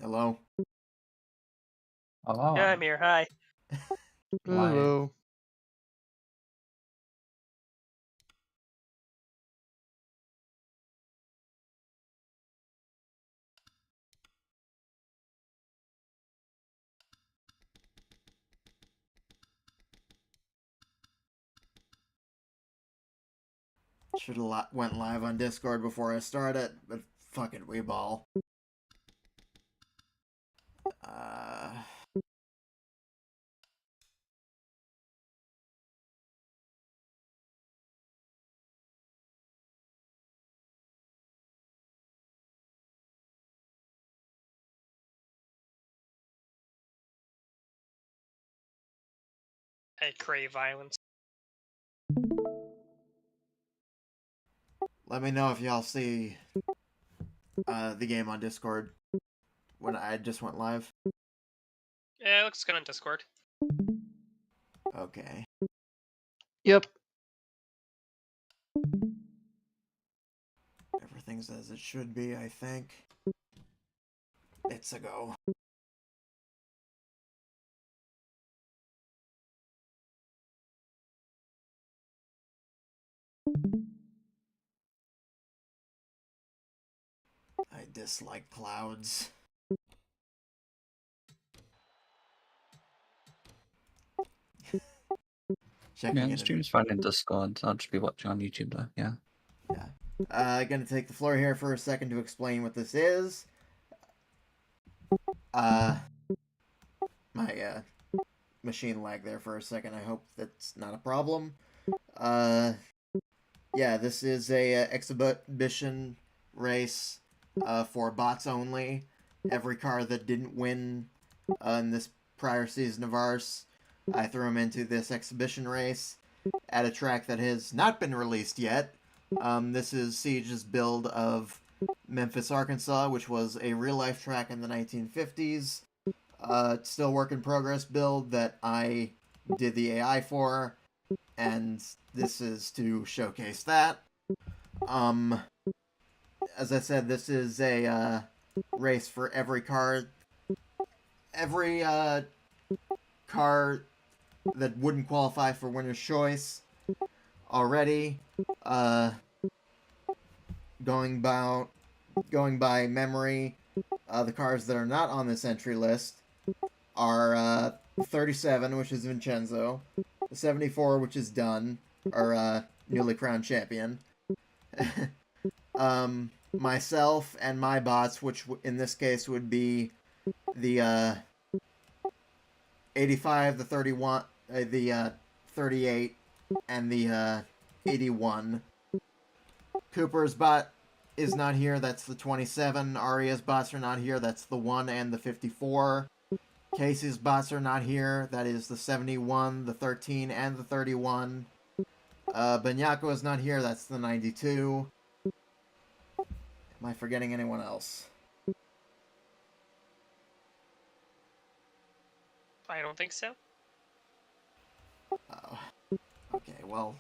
Hello? Oh, Yeah, I'm here. Hi. Hello. Should have went live on Discord before I started, but fucking weeball. Uh... I crave violence. Let me know if y'all see the game on Discord when I just went live. Yeah, it looks good on Discord. Okay. Yep. Everything's as it should be, I think. It's a go. I dislike clouds. Checking Yeah, in the stream's fine in Discord. I'll just be watching on YouTube though, yeah. Yeah. Gonna take the floor here for a second to explain what this is. My machine lagged there for a second. I hope that's not a problem. Yeah, this is a exhibition race for bots only. Every car that didn't win in this prior season of ARSS, I threw them into this exhibition race at a track that has not been released yet. This is Siege's build of Memphis, Arkansas, which was a real-life track in the 1950s. Still work in progress build that I did the AI for, and this is to showcase that. As I said, this is a race for every car. Every car that wouldn't qualify for winner's choice already. Going by memory, the cars that are not on this entry list are 37, which is Vincenzo, 74, which is Dunn, our newly crowned champion. Myself and my bots, which in this case would be the 85, the 31, the 38, and the 81. Cooper's bot is not here, that's the 27. Aria's bots are not here, that's the 1 and the 54. Casey's bots are not here, that is the 71, the 13, and the 31. Banyako is not here, that's the 92. Am I forgetting anyone else? I don't think so. Oh. Okay, well,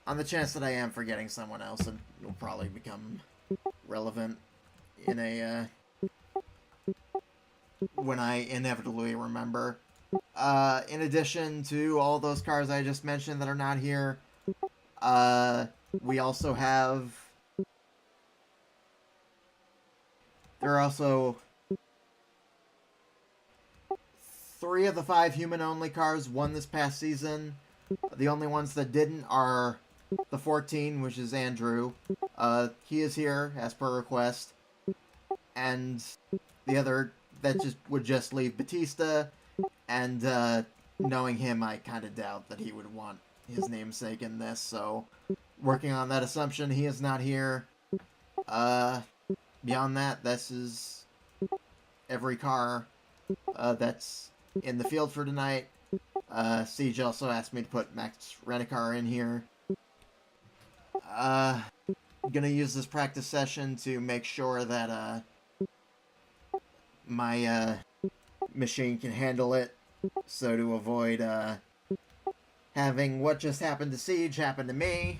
on the chance that I am forgetting someone else, it will probably become relevant in a, when I inevitably remember. In addition to all those cars I just mentioned that are not here, we also have... There are also 3 of the 5 human-only cars won this past season. The only ones that didn't are the 14, which is Andrew. He is here, as per request. And the other that would just leave Batista. And knowing him, I kind of doubt that he would want his namesake in this. So, working on that assumption, he is not here. Beyond that, this is every car that's in the field for tonight. Siege also asked me to put Max Renicar in here. Gonna use this practice session to make sure that my machine can handle it. So to avoid having what just happened to Siege happen to me.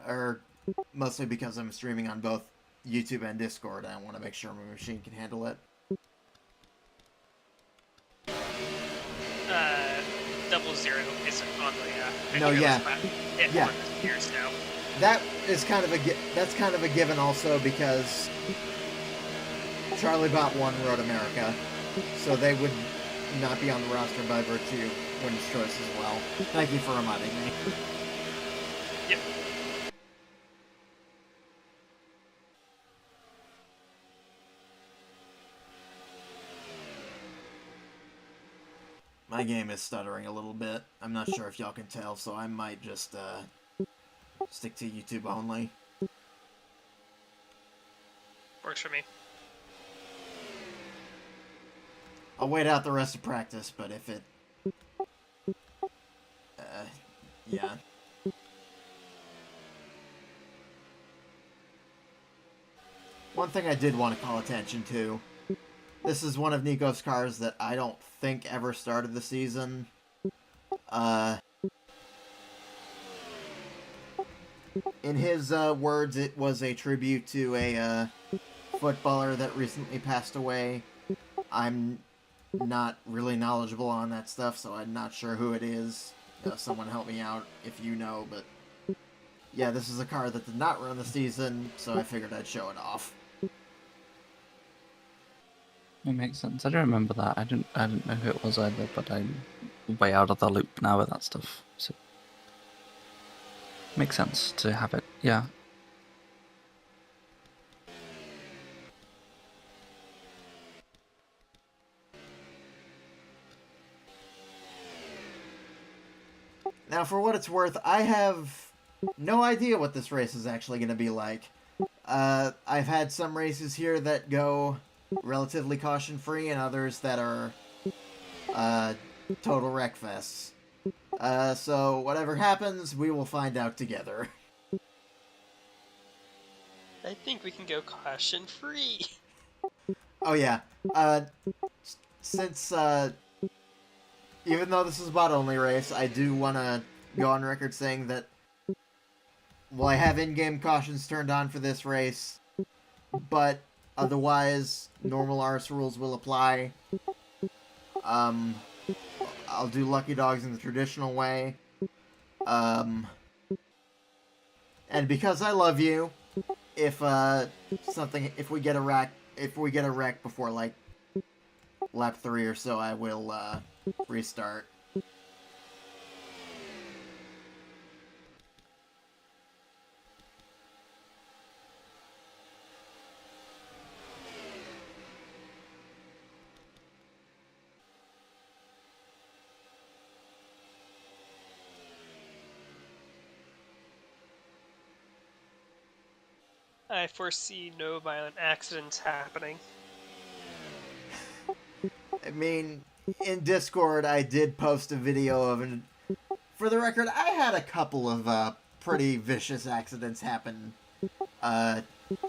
Or mostly because I'm streaming on both YouTube and Discord. I want to make sure my machine can handle it. 00 isn't on the. No, yeah. Yeah. Years now. That is kind of a given also because Charlie Bot 1 Road America, so they would not be on the roster by virtue of Winner's Choice as well. Thank you for reminding me. Yep. My game is stuttering a little bit. I'm not sure if y'all can tell, so I might just stick to YouTube only. Works for me. I'll wait out the rest of practice, but if it... yeah. One thing I did want to call attention to. This is one of Nico's cars that I don't think ever started the season. In his words, it was a tribute to a footballer that recently passed away. I'm not really knowledgeable on that stuff, so I'm not sure who it is. Someone help me out if you know, but yeah, this is a car that did not run the season, so I figured I'd show it off. It makes sense. I don't remember that. I didn't know who it was either, but I'm way out of the loop now with that stuff. So makes sense to have it. Yeah. Now, for what it's worth, I have no idea what this race is actually going to be like. I've had some races here that go relatively caution-free and others that are total wreckfests. So whatever happens, we will find out together. I think we can go caution-free. Oh yeah, since even though this is a bot-only race, I do want to go on record saying that I have in-game cautions turned on for this race, but otherwise, normal ARSS rules will apply. I'll do Lucky Dogs in the traditional way. And because I love you, if we get a wreck before like lap 3 or so, I will restart. I foresee no violent accidents happening. I mean, in Discord, I did post a video of an... For the record, I had a couple of pretty vicious accidents happen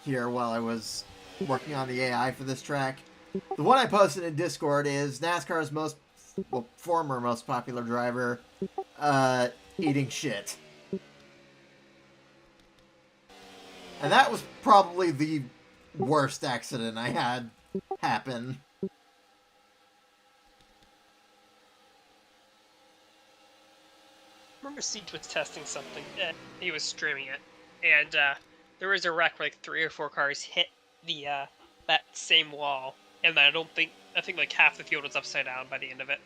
here while I was working on the AI for this track. The one I posted in Discord is NASCAR's former most popular driver eating shit. And that was probably the worst accident I had happen. I remember Siege was testing something. He was streaming it, and there was a wreck where like 3 or 4 cars hit the that same wall, and I think like half the field was upside down by the end of it.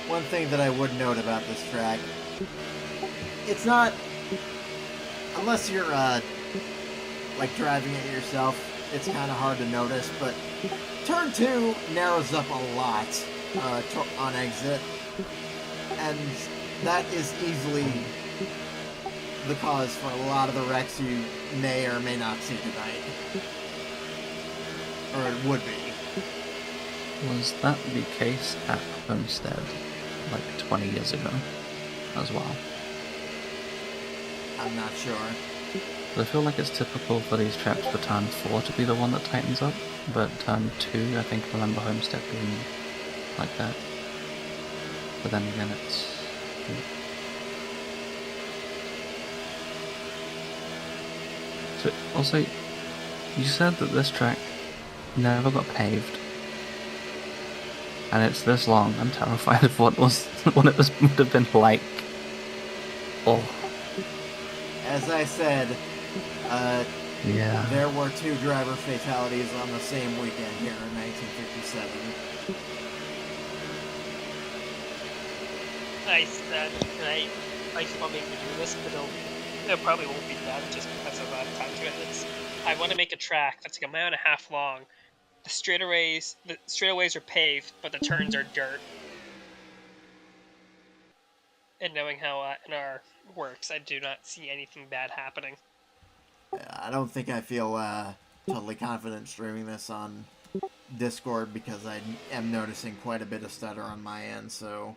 One thing that I would note about this track, it's not, unless you're like driving it yourself, it's kind of hard to notice, but turn 2 narrows up a lot on exit, and that is easily the cause for a lot of the wrecks you may or may not see tonight. Or it would be. Was that the case at Homestead, like 20 years ago, as well? I'm not sure. I feel like it's typical for these tracks for turn 4 to be the one that tightens up, but turn 2, I think, remember Homestead being like that. But then again, it's... So, also, you said that this track never got paved. And it's this long. I'm terrified of what it would have been like. Oh. As I said, yeah. there were 2 driver fatalities on the same weekend here in 1957. I said, and I keep on making me do this, but it probably won't be done just because of time commitments. I want to make a track that's like 1.5 miles long. The straightaways are paved, but the turns are dirt. And knowing how NR works, I do not see anything bad happening. I don't think I feel totally confident streaming this on Discord because I am noticing quite a bit of stutter on my end, so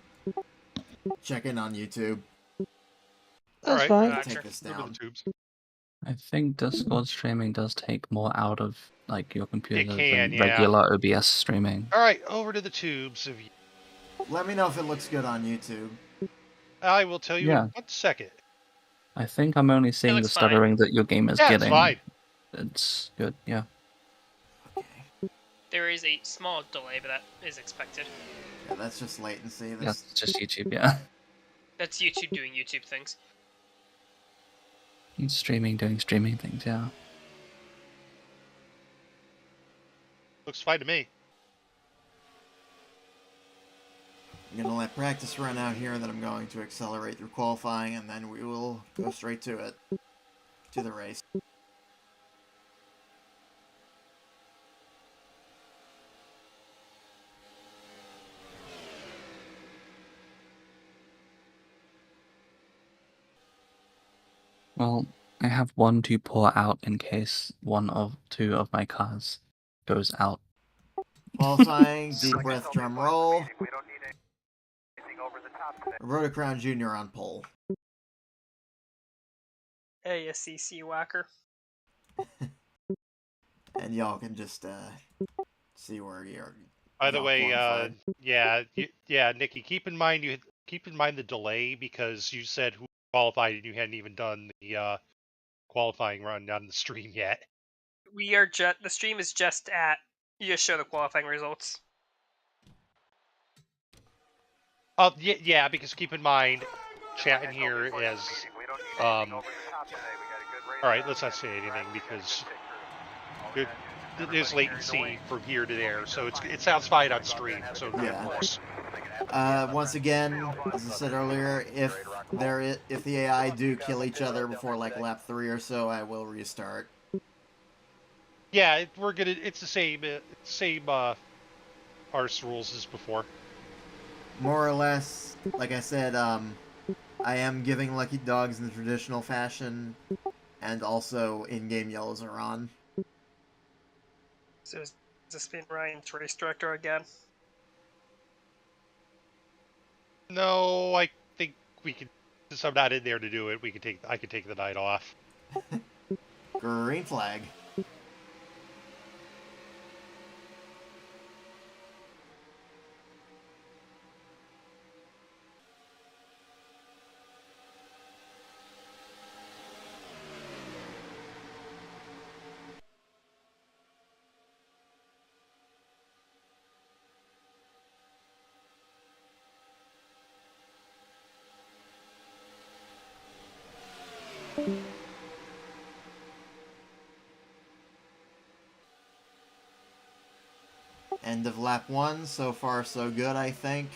check in on YouTube. That's Alright, fine. I'll Gotcha. take this Go to down. the tubes. I think Discord streaming does take more out of like your computer can, than yeah. regular OBS streaming. Alright, over to the tubes. Let me know if it looks good on YouTube. I will tell you Yeah. in 1 second. I think I'm only seeing the looks fine. stuttering that your game is Yeah, it's getting. fine. It's good, yeah. Okay. There is a small delay, but that is expected. Yeah, that's just latency. Yeah, it's just YouTube, yeah. That's YouTube doing YouTube things. It's streaming, doing streaming things, yeah. Looks fine to me. I'm going to let practice run out here, then I'm going to accelerate through qualifying, and then we will go straight to it. To the race. Well, I have one to pour out in case 1 of 2 of my cars goes out. Qualifying, deep breath, drum roll. Rotor Crown Jr. on pole. Hey, a CC whacker. And y'all can just see where you're. By the y'all way, qualified. Nikki, keep in mind the delay because you said who qualified and you hadn't even done the qualifying run on the stream yet. The stream is just at. You just show the qualifying results. Oh, yeah, because keep in mind, chat in here is all right, let's not say anything because there's latency from here to there, so it sounds fine on stream, so Yeah. of course. Once again, as I said earlier, if the AI do kill each other before like lap 3 or so, I will restart. Yeah, it's the same ARSS rules as before. More or less, like I said, I am giving lucky dogs in the traditional fashion, and also in-game yellows are on. So is this being Ryan's race director again? No, I think we can. Since I'm not in there to do it, I can take the night off. Green flag. End of lap 1, so far so good, I think.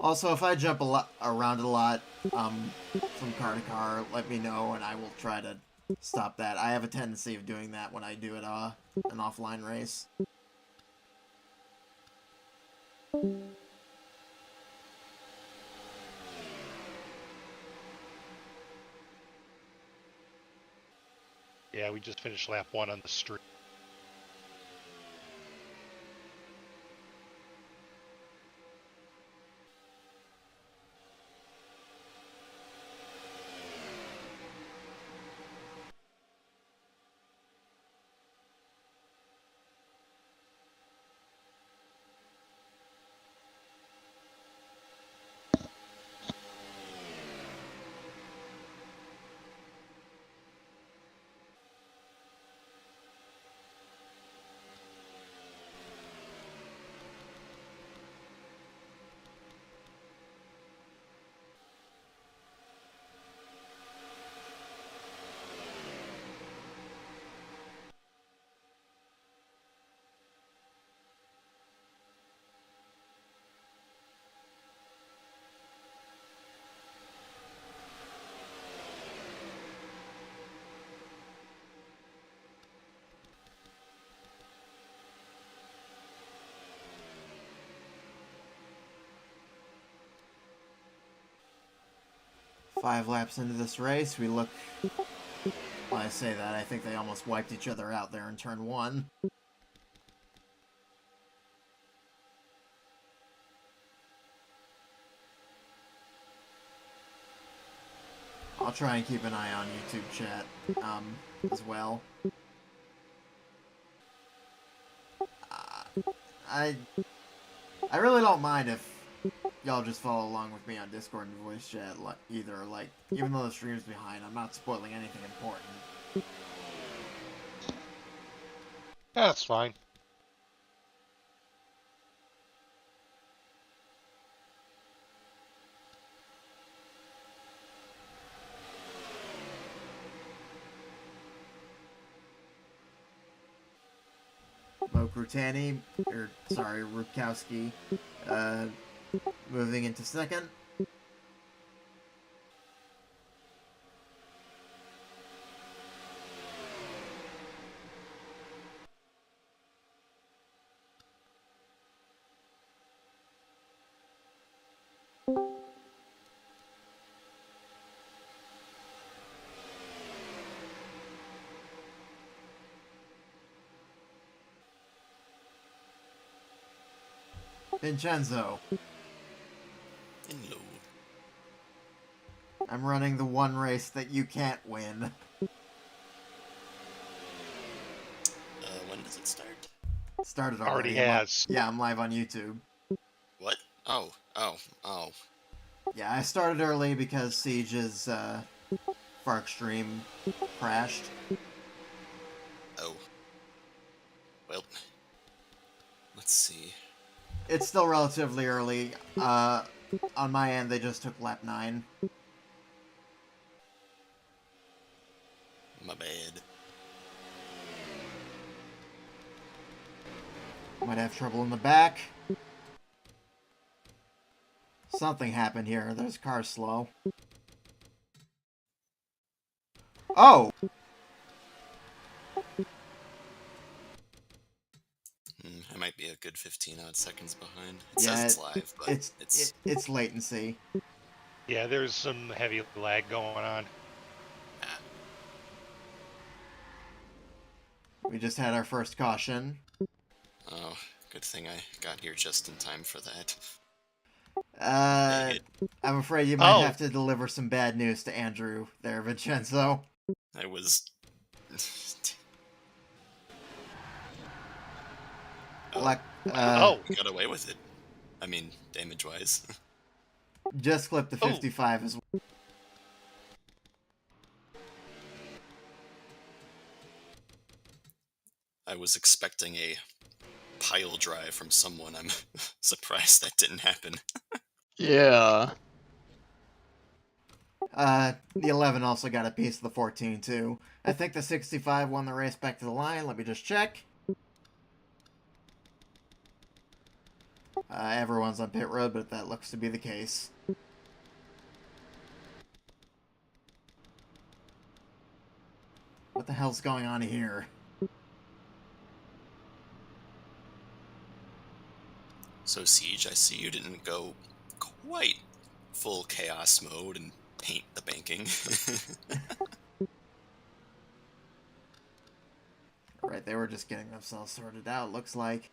Also, if I jump around a lot from car to car, let me know, and I will try to stop that. I have a tendency of doing that when I do an offline race. Yeah, we just finished lap 1 on the street. Five laps into this race, we look... When I say that, I think they almost wiped each other out there in turn 1. I'll try and keep an eye on YouTube chat as well. I really don't mind if y'all just follow along with me on Discord and voice chat either. Like, even though the stream's behind, I'm not spoiling anything important. Yeah, that's fine. Rutani, or sorry, Rukowski, moving into second. Vincenzo. Hello. I'm running the one race that you can't win. When does it start? Started Already already. has. Yeah, I'm live on YouTube. What? Oh. Yeah, I started early because Siege's Far Extreme crashed. Oh. Well, let's see. It's still relatively early. On my end, they just took lap 9. My bad. Might have trouble in the back. Something happened here. There's car slow. Oh! I might be a good 15 odd seconds behind. It says it's live, but it's latency. Yeah, there's some heavy lag going on. We just had our first caution. Oh, good thing I got here just in time for that. I'm afraid you might have to deliver some bad news to Andrew there, Vincenzo. I was... We got away with it. I mean, damage-wise. Just clipped the 55 as well. I was expecting a pile drive from someone. I'm surprised that didn't happen. Yeah. The 11 also got a piece of the 14 too. I think the 65 won the race back to the line. Let me just check. Everyone's on pit road, but that looks to be the case. What the hell's going on here? So, Siege, I see you didn't go quite full chaos mode and paint the banking. Right, they were just getting themselves sorted out, looks like.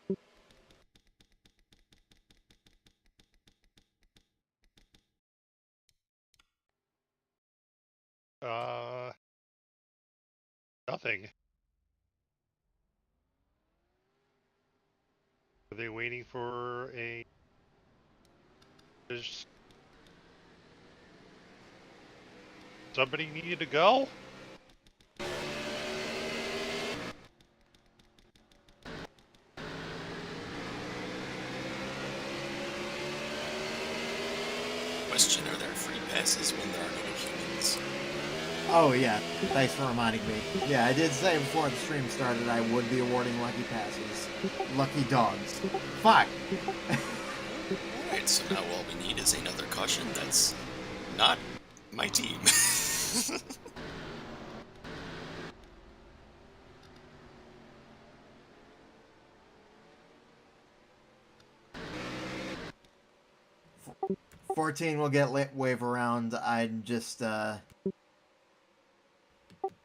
Nothing. Are they waiting for a... There's... Somebody needed to go? Question, are there free passes when there are no humans? Oh, yeah. Thanks for reminding me. Yeah, I did say before the stream started I would be awarding lucky passes. Lucky dogs. Fuck! Alright, so now all we need is another caution that's not my team. F 14 will get wave around. I'm just,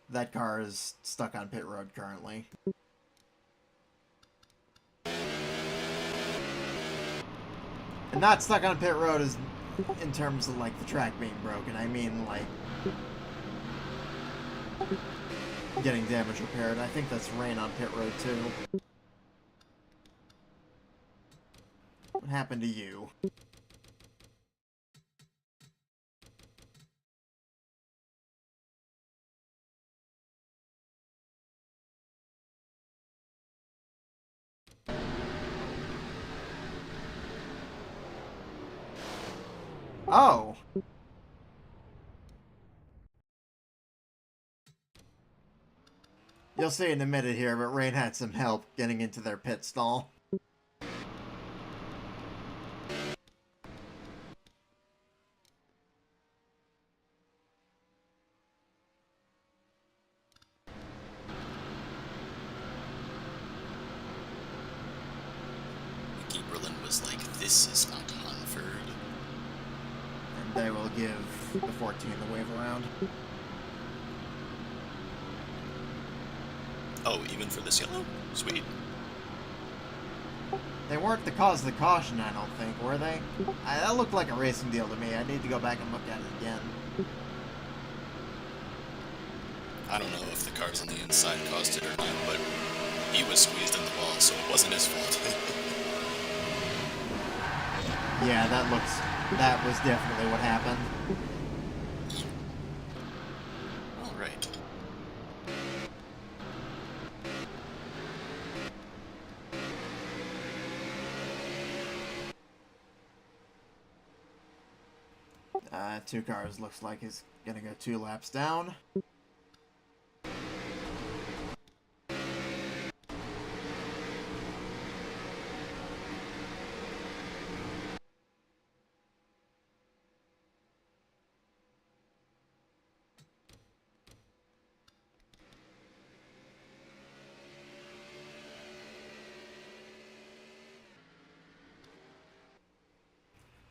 that car is stuck on pit road currently. And not stuck on pit road is in terms of, like, the track being broken. I mean, like, getting damage repaired. I think that's rain on pit road, too. What happened to you? Oh! You'll see in a minute here, but Rain had some help getting into their pit stall. Mickey Berlin was like, this is not Hanford. And they will give the 14 the wave around. Oh, even for this yellow? Sweet. They weren't the cause of the caution, I don't think, were they? That looked like a racing deal to me. I need to go back and look at it again. I don't know if the cars on the inside caused it or not, but he was squeezed in the wall, so it wasn't his fault. Yeah, that was definitely what happened. Alright. Two cars looks like is gonna go 2 laps down.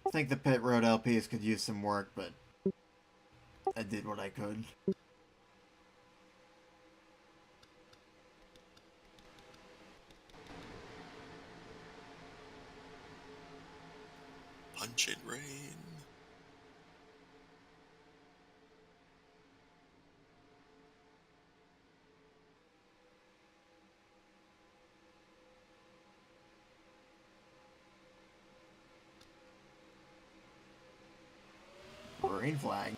I think the pit road LPs could use some work, but I did what I could. Punch it, Rain. Green flag.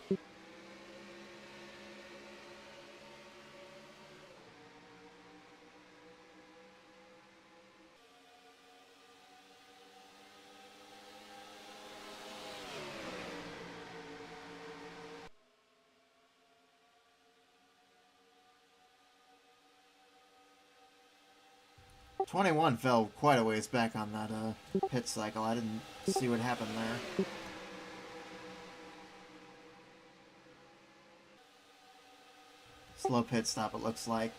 21 fell quite a ways back on that pit cycle. I didn't see what happened there. Slow pit stop, it looks like.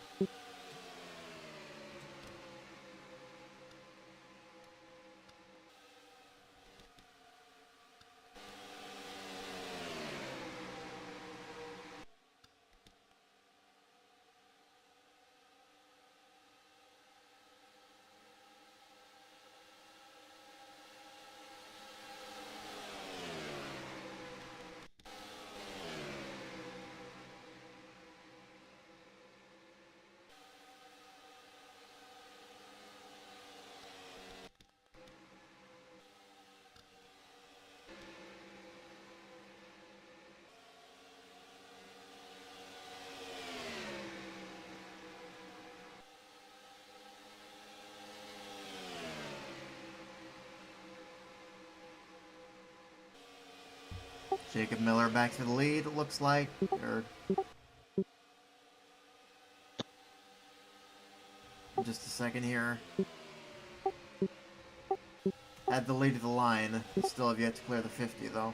Jacob Miller back to the lead, it looks like. Or just a second here. At the lead of the line. Still have yet to clear the 50, though.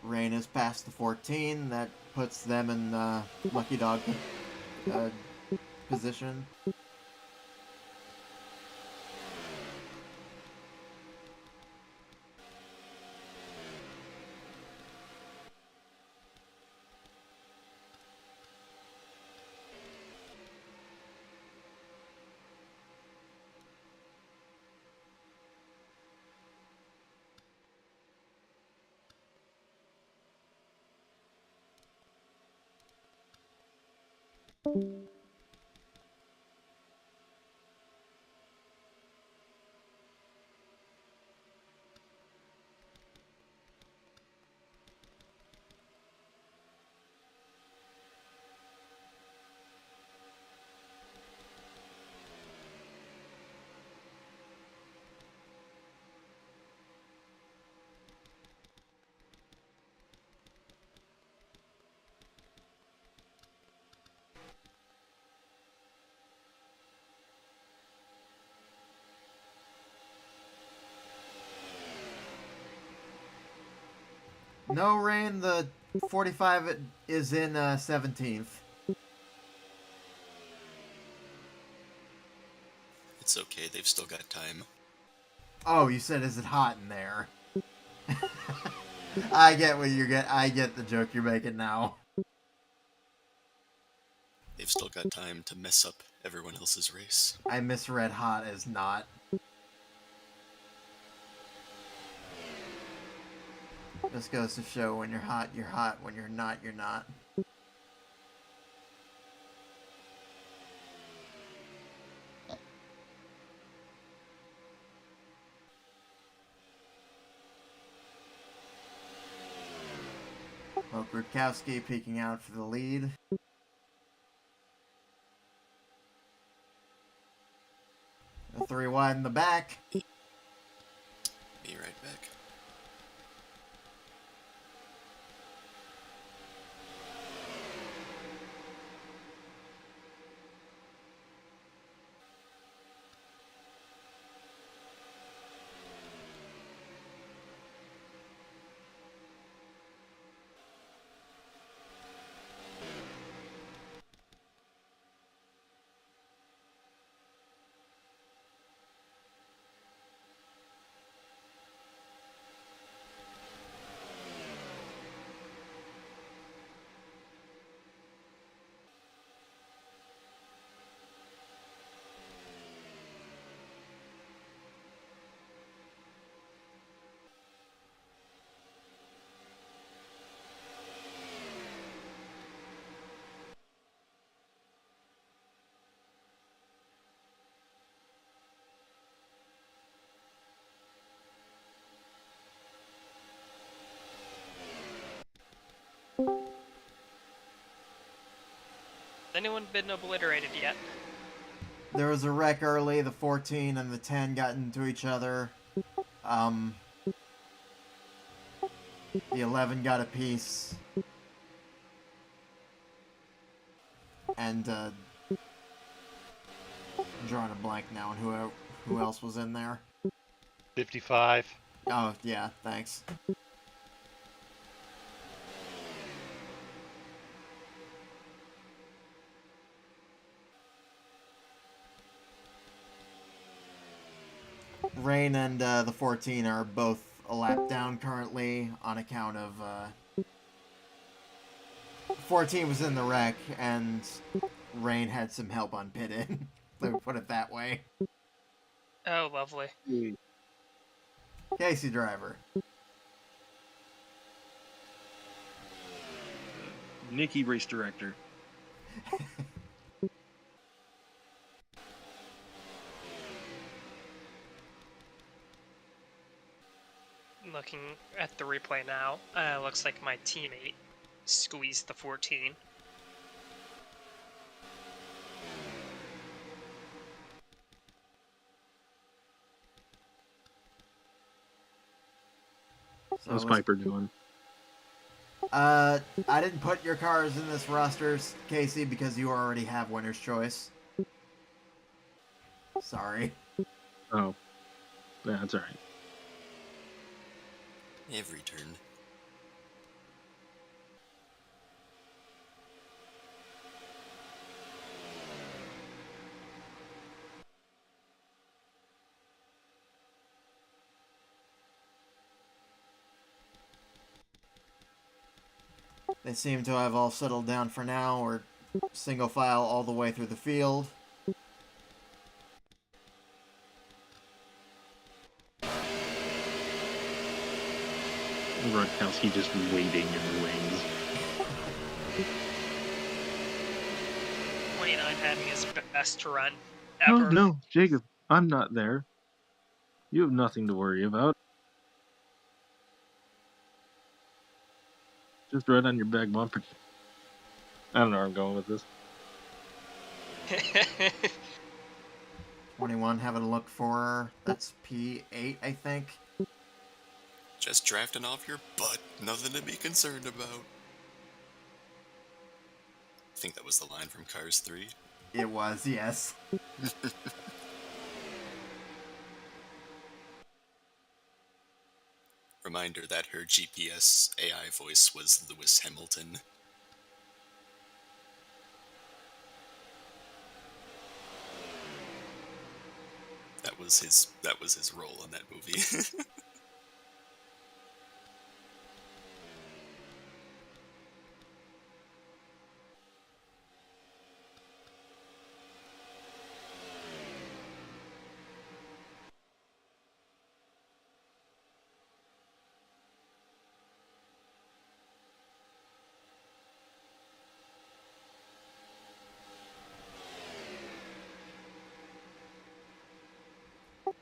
Rain is past the 14. That puts them in lucky dog position. No rain, the 45 is in 17th. It's okay, they've still got time. Oh, you said is it hot in there? I get what I get the joke you're making now. They've still got time to mess up everyone else's race. I misread hot as not. This goes to show when you're hot, you're hot. When you're not, you're not. Rutkowski peeking out for the lead. A 3 wide in the back. Be right back. anyone been obliterated yet? There was a wreck early. The 14 and the 10 got into each other. The 11 got a piece. And, I'm drawing a blank now on who else was in there. 55. Oh, yeah, thanks. Rain and the 14 are both a lap down currently on account of 14 was in the wreck and Rain had some help on pit in. Let me put it that way. Oh, lovely. Casey driver. Nikki, race director. Looking at the replay now, looks like my teammate squeezed the 14. So how's Piper doing? I didn't put your cars in this roster, Casey, because you already have winner's choice. Sorry. Oh. Yeah, that's alright. Every turn. They seem to have all settled down for now, or single file all the way through the field. Gronkowski just waiting in the wings. 29 having his best run No, ever. no, Jacob, I'm not there. You have nothing to worry about. Just right on your back bumper. I don't know where I'm going with this. 21 having a look for, that's P8, I think. Just drafting off your butt. Nothing to be concerned about. I think that was the line from Cars 3. It was, yes. Reminder that her GPS AI voice was Lewis Hamilton. That was his role in that movie.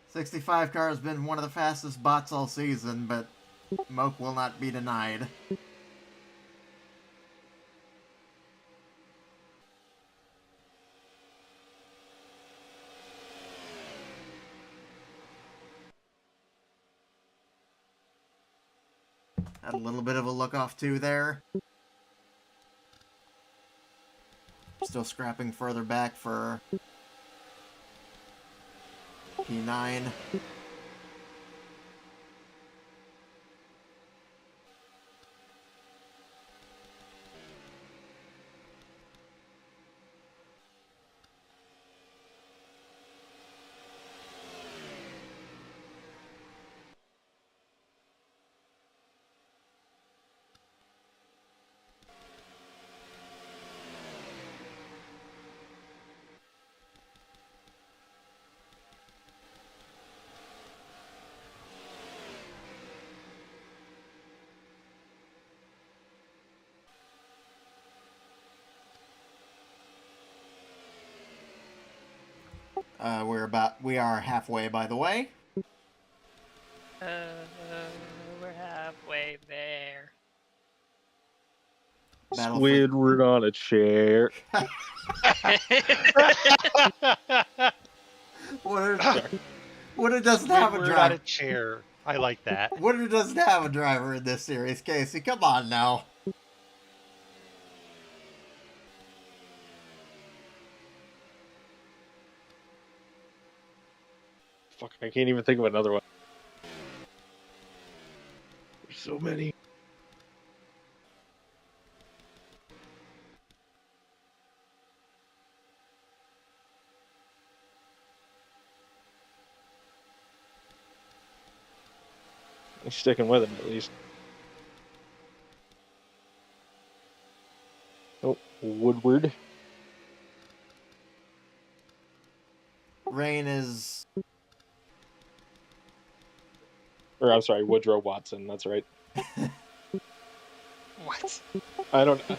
65 car has been one of the fastest bots all season, but Moke will not be denied. Had a little bit of a look off too there. Still scrapping further back for P9. We are halfway, by the way. We're halfway there. Battle Squidward on a chair. Winner doesn't have a Squidward on driver. a chair. I like that. Winner doesn't have a driver in this series, Casey. Come on now. Fuck, I can't even think of another one. There's so many. I'm sticking with him at least. Oh, Woodward. Rain is... Or I'm sorry, Woodrow Watson. That's right. What? I don't know.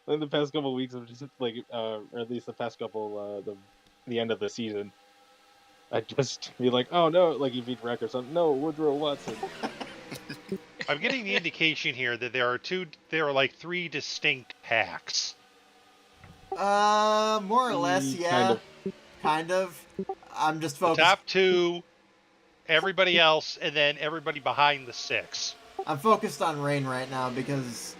In the past couple of weeks, of just like, or at least the past couple, the end of the season, I just be like, oh no, like you beat Wreck or something. No, Woodrow Watson. I'm getting the indication here that there are like 3 distinct packs. More or less, yeah. Kind of. I'm just The focused. top 2, everybody else, and then everybody behind the 6. I'm focused on Rain right now because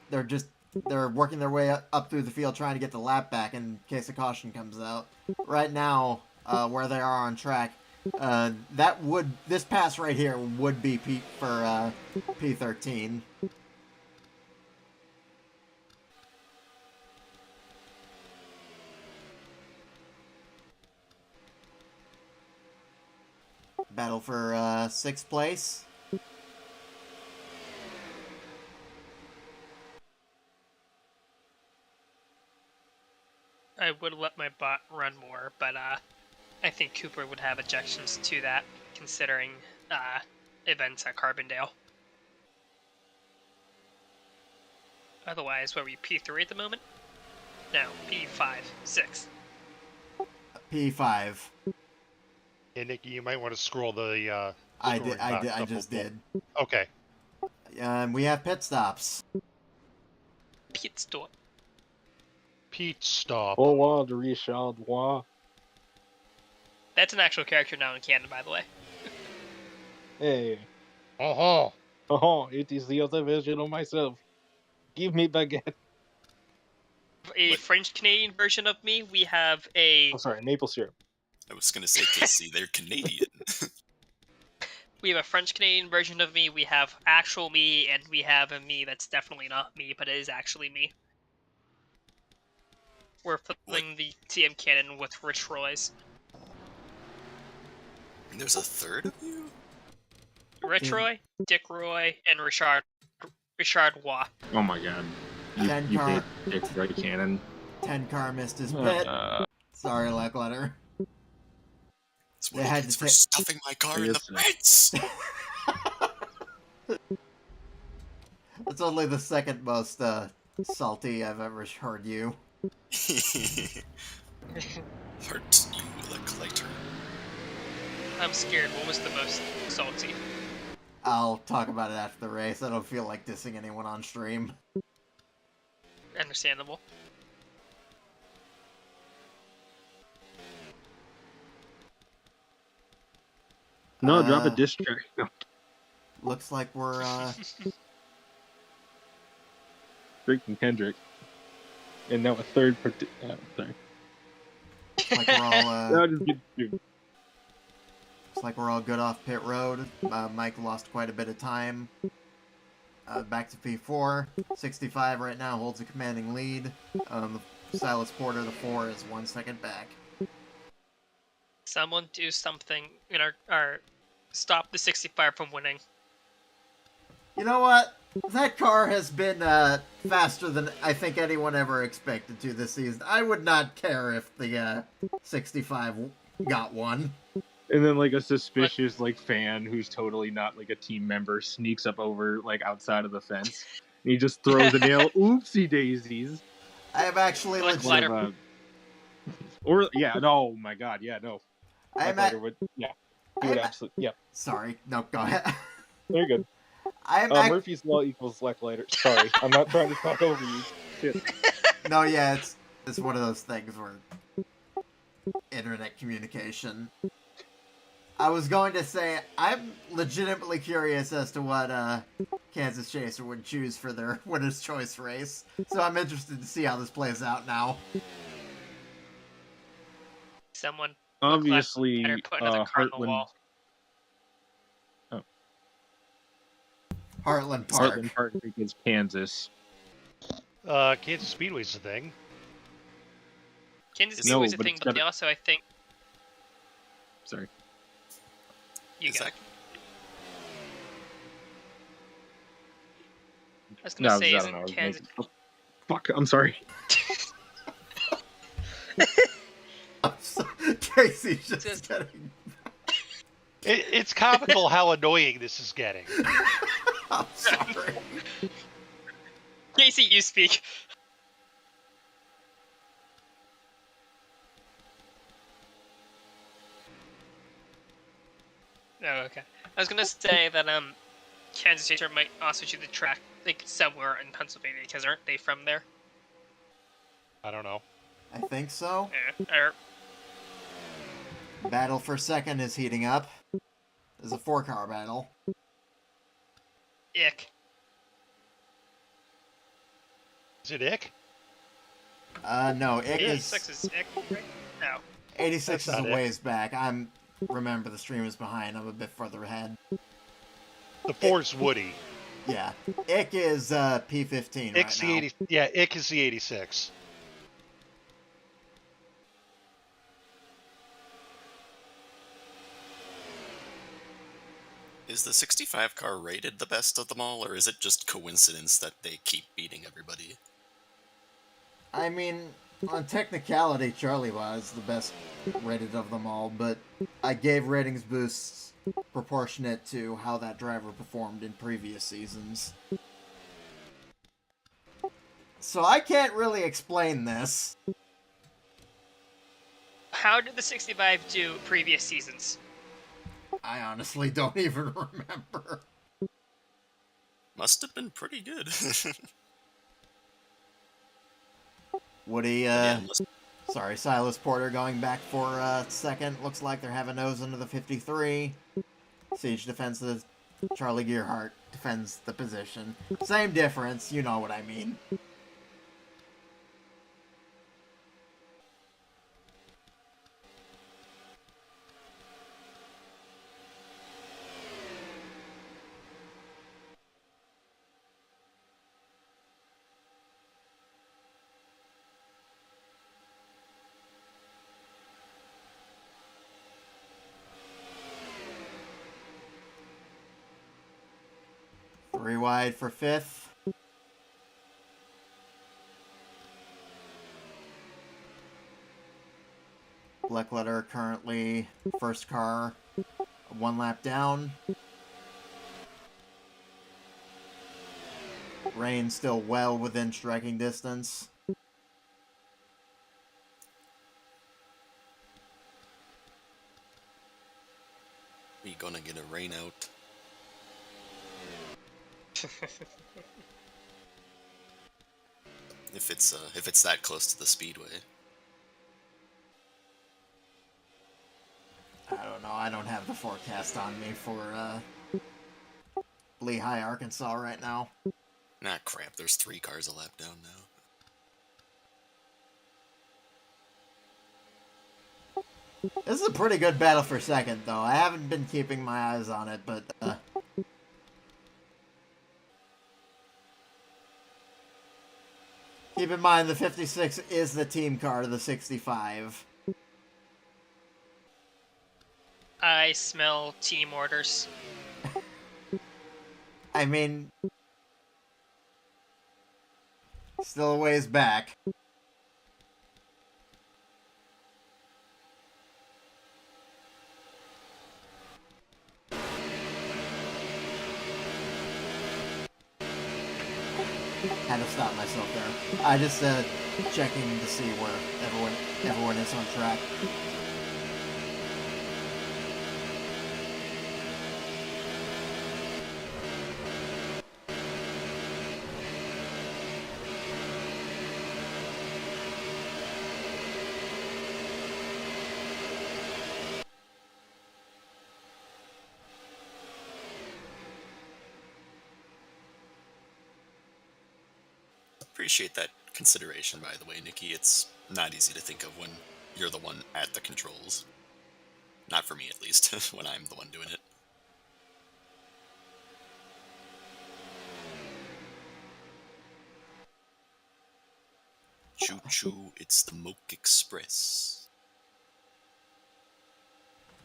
they're working their way up through the field trying to get the lap back in case a caution comes out. Right now, where they are on track, this pass right here would be for P13. Battle for 6th place. I would let my bot run more, but I think Cooper would have objections to that, considering events at Carbondale. Otherwise, what are we, P3 at the moment? No, P5, 6. P5. And Nikki, you might want to scroll the. I just did. Okay. We have pit stops. Pit stop. Pete, stop. Au revoir, Richard Roy. That's an actual character now in canon, by the way. Hey. Oh, Oh, it is the other version of myself. Give me baguette. A French-Canadian version of me, we have a... I'm sorry, maple syrup. I was gonna say, Casey, they're Canadian. We have a French-Canadian version of me, we have actual me, and we have a me that's definitely not me, but it is actually me. We're filling the TM canon with Rich Roy's. And there's a third of you? Rich Roy, Dick Roy, and Richard Roy. Oh my god. You hit Dick right cannon. 10 car missed his pit. Sorry, Leckletter. It's one of the for stuffing my car in the pits! That's only the second most salty I've ever heard you. Heart you Leckletter. I'm scared. What was the most salty? I'll talk about it after the race. I don't feel like dissing anyone on stream. Understandable. No, drop a diss track. No. Looks like we're Drake and Kendrick. And now a third sorry. like we're all No, just get you. looks like we're all good off pit road. Mike lost quite a bit of time. Back to P4. 65 right now holds a commanding lead. Silas Porter, the 4, is 1 second back. Someone do something in our stop the 65 from winning. You know what? That car has been faster than I think anyone ever expected to this season. I would not care if the 65 got one. And then like a suspicious like fan who's totally not like a team member sneaks up over like outside of the fence. And he just throws a nail. Oopsie daisies. I have actually Like legit... lighter. Or yeah, no, oh my god, yeah, no. I am Would, yeah. He would absolutely, yeah. Sorry, no, go ahead. You're good. Murphy's Law equals Lechlater. Sorry, I'm not trying to talk over you. Shit. No, yeah, it's one of those things where internet communication. I was going to say, I'm legitimately curious as to what Kansas Chaser would choose for their winner's choice race. So I'm interested to see how this plays out now. Someone Obviously, better put another car on the Heartland. wall. Heartland Park. Heartland Park is Kansas. Kansas Speedway's a thing. Kansas No, Speedway's a but thing, it's but gotta- they also, I think, Sorry. you Is go. that- I was gonna say, I isn't don't know. I was Kansas? making- oh, fuck, I'm sorry. I'm so, Casey's just Just- getting... It's comical how annoying this is getting. I'm sorry. Casey, you speak. Oh, okay. I was gonna say that Kansas Chaser might also choose the track like somewhere in Pennsylvania because aren't they from there? I don't know. I think so. Yeah. Battle for second is heating up. There's a 4-car battle. Ick. Is it Ick? No, Ick is... 86 is ick, right? No. 86 That's is a not Ick. ways back. Remember, the stream is behind. I'm a bit further ahead. The 4's Woody. Yeah. Ick is P15 Ick's right the now. 80. Yeah, Ick is the 86. Is the 65 car rated the best of them all, or is it just coincidence that they keep beating everybody? I mean, on technicality, Charlie was the best rated of them all, but I gave ratings boosts proportionate to how that driver performed in previous seasons. So I can't really explain this. How did the 65 do previous seasons? I honestly don't even remember. Must have been pretty good. Woody, Yeah, must- sorry, Silas Porter going back for second. Looks like they're having nose into the 53. Siege defends the... Charlie Gearhart defends the position. Same difference, you know what I mean. Three wide for fifth. Blackletter currently first car, 1 lap down. Rain still well within striking distance. we gonna get a rain out? If it's that close to the speedway. I don't know, I don't have the forecast on me for LeHi, Arkansas right now. Ah, crap, there's 3 cars a lap down now. This is a pretty good battle for second, though. I haven't been keeping my eyes on it, but keep in mind the 56 is the team car to the 65. I smell team orders. I mean, still a ways back. Had to stop myself there. I just checking to see where everyone is on track. Appreciate that consideration, by the way, Nikki. It's not easy to think of when you're the one at the controls. Not for me, at least, when I'm the one doing it. Choo choo, it's the Moke Express.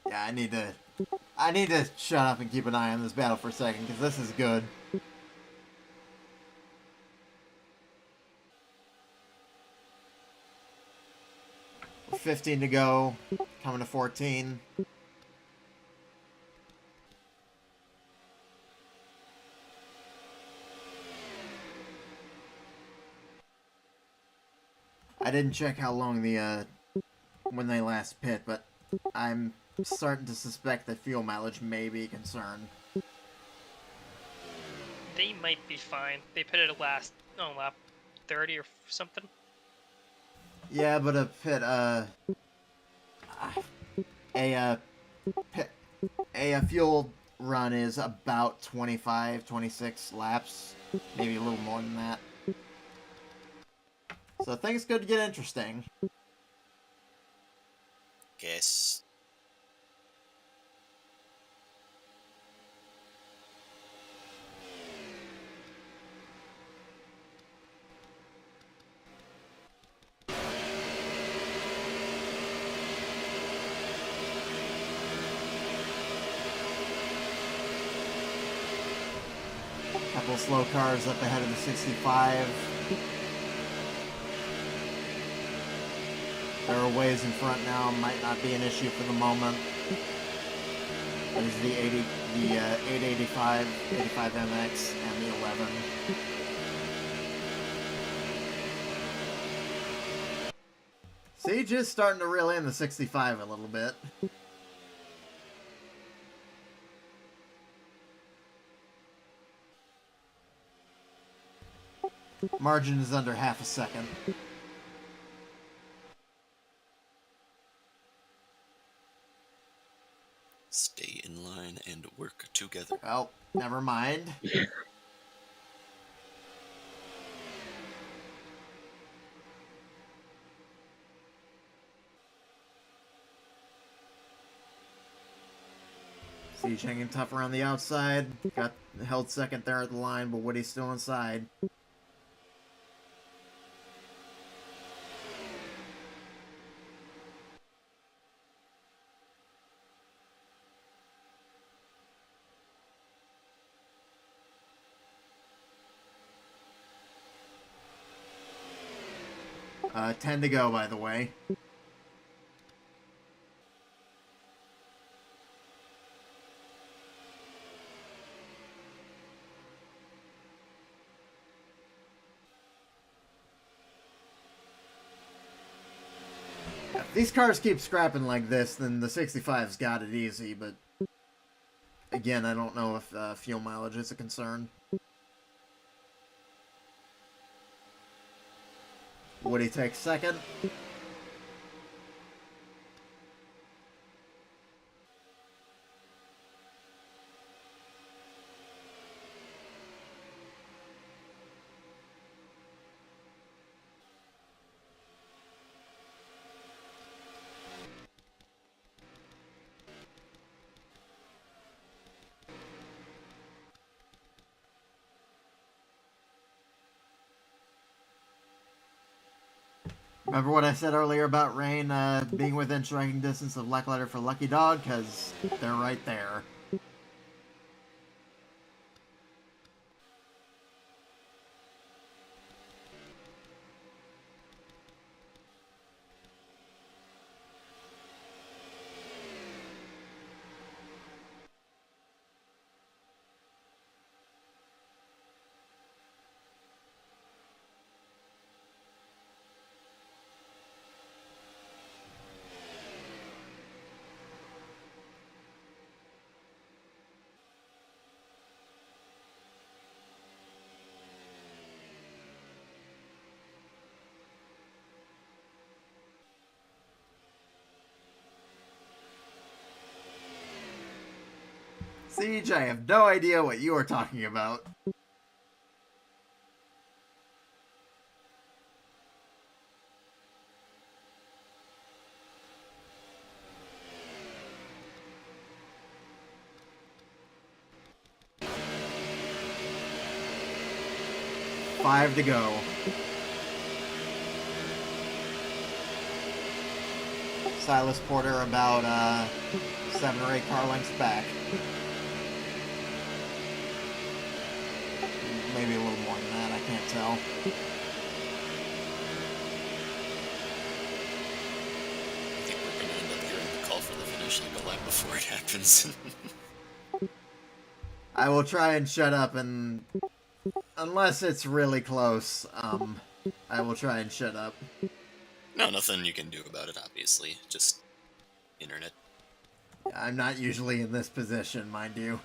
Yeah, I need to shut up and keep an eye on this battle for a second, because this is good. With 15 to go, coming to 14. I didn't check how long the, when they last pit, but I'm starting to suspect that fuel mileage may be a concern. They might be fine. They pitted last, lap 30 or something. Yeah, but a pit, a fuel run is about 25, 26 laps, maybe a little more than that. So things could get interesting. Guess. Couple slow cars up ahead of the 65. They're a ways in front now, might not be an issue for the moment. There's the 885, 85 MX, and the 11. Siege is starting to reel in the 65 a little bit. Margin is under half a second. Stay in line and work together. Well, never mind. Siege hanging tough around the outside. Got held second there at the line, but Woody's still inside. 10 to go, by the way. If these cars keep scrapping like this, then the 65's got it easy, but again, I don't know if fuel mileage is a concern. Woody takes second. Remember what I said earlier about Rain being within striking distance of Leckletter for Lucky Dog? Because they're right there. Siege, I have no idea what you are talking about. 5 to go. Silas Porter about 7 or 8 car lengths back. Maybe a little more than that, I can't tell. I think we're going to end up hearing the call for the finish like a lap before it happens. I will try and shut up, and unless it's really close, I will try and shut up. No, nothing you can do about it, obviously. Just internet. I'm not usually in this position, mind you.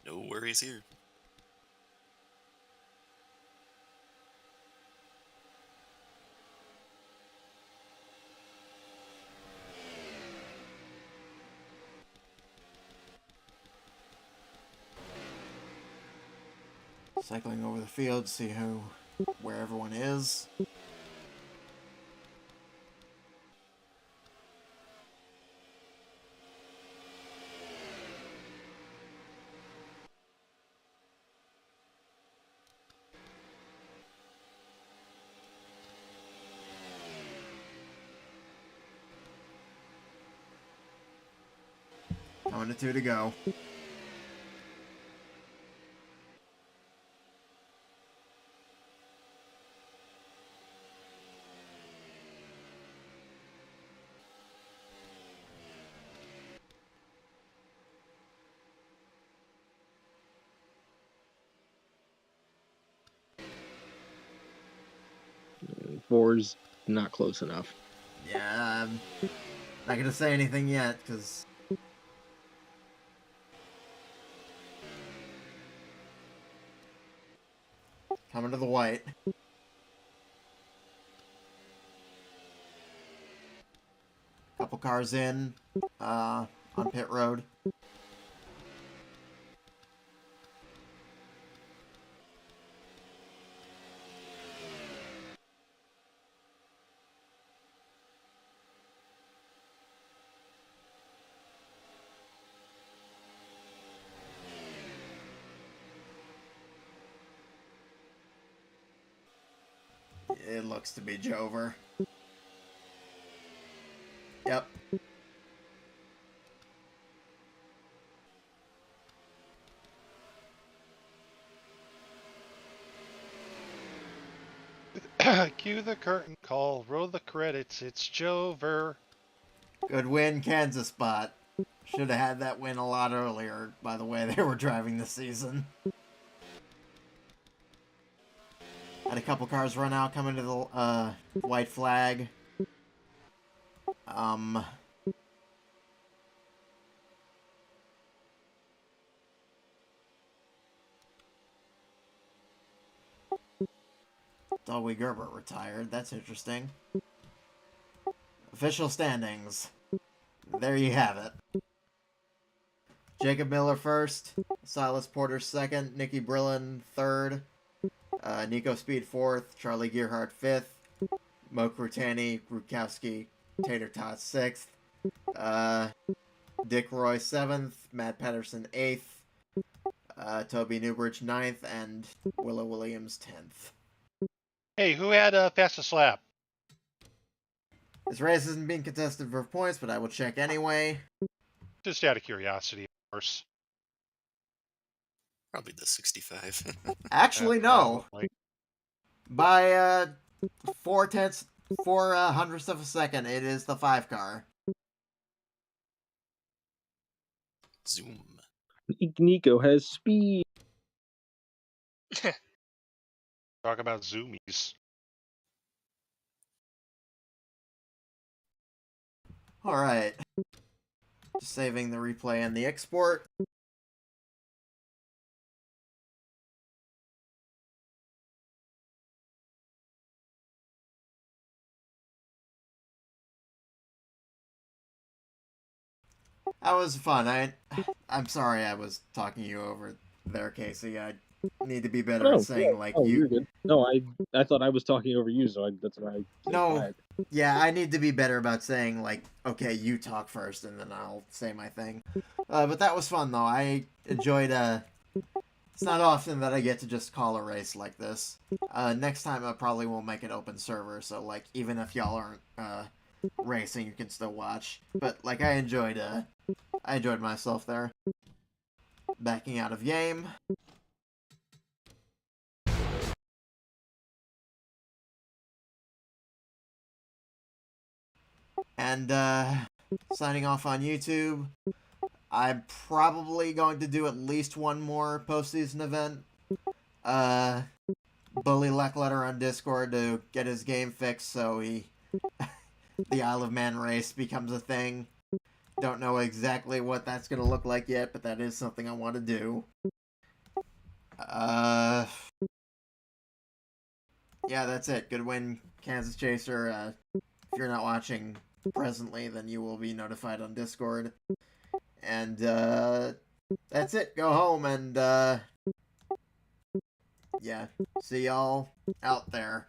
No worries here. Cycling over the field, see where everyone is. Coming to 2 to go. Four's not close enough. Yeah, I'm not gonna say anything yet, because... Coming to the white. Couple cars in, on pit road. It looks to be Jover. Yep. Cue the curtain call, roll the credits, it's Jover. Good win, Kansas spot. Should have had that win a lot earlier, by the way they were driving this season. Had a couple cars run out coming to the white flag. Dolby Gerber retired. That's interesting. Official standings. There you have it. Jacob Miller first. Silas Porter second. Nicky Brillen third. Nico Speed fourth. Charlie Gearhart fifth. Mo Krutani, Grukowski, Tater Tot sixth. Dick Roy seventh. Matt Patterson eighth. Toby Newbridge ninth. And Willow Williams 10th. Hey, who had fastest lap? This race isn't being contested for points, but I will check anyway. Just out of curiosity, of course. Probably the 65. Actually, no. Probably. By 4 hundredths of a second, it is the 5 car. Zoom. Nico has speed. Talk about zoomies. Alright. Just saving the replay and the export. That was fun. I'm sorry I was talking you over there, Casey. I need to be better at saying, like, you... You're good. No, I thought I was talking over you, so that's why I said No. quiet. Yeah, I need to be better about saying, like, okay, you talk first, and then I'll say my thing. But that was fun, though. I enjoyed It's not often that I get to just call a race like this. Next time I probably will make an open server, so like even if y'all aren't racing, you can still watch. But like I enjoyed myself there. Backing out of game. And signing off on YouTube. I'm probably going to do at least one more postseason event. Bully Leckletter on Discord to get his game fixed so the Isle of Man race becomes a thing. Don't know exactly what that's going to look like yet, but that is something I want to do. Yeah, that's it. Good win, Kansas Chaser. If you're not watching presently, then you will be notified on Discord. And, that's it. Go home and, yeah. See y'all out there.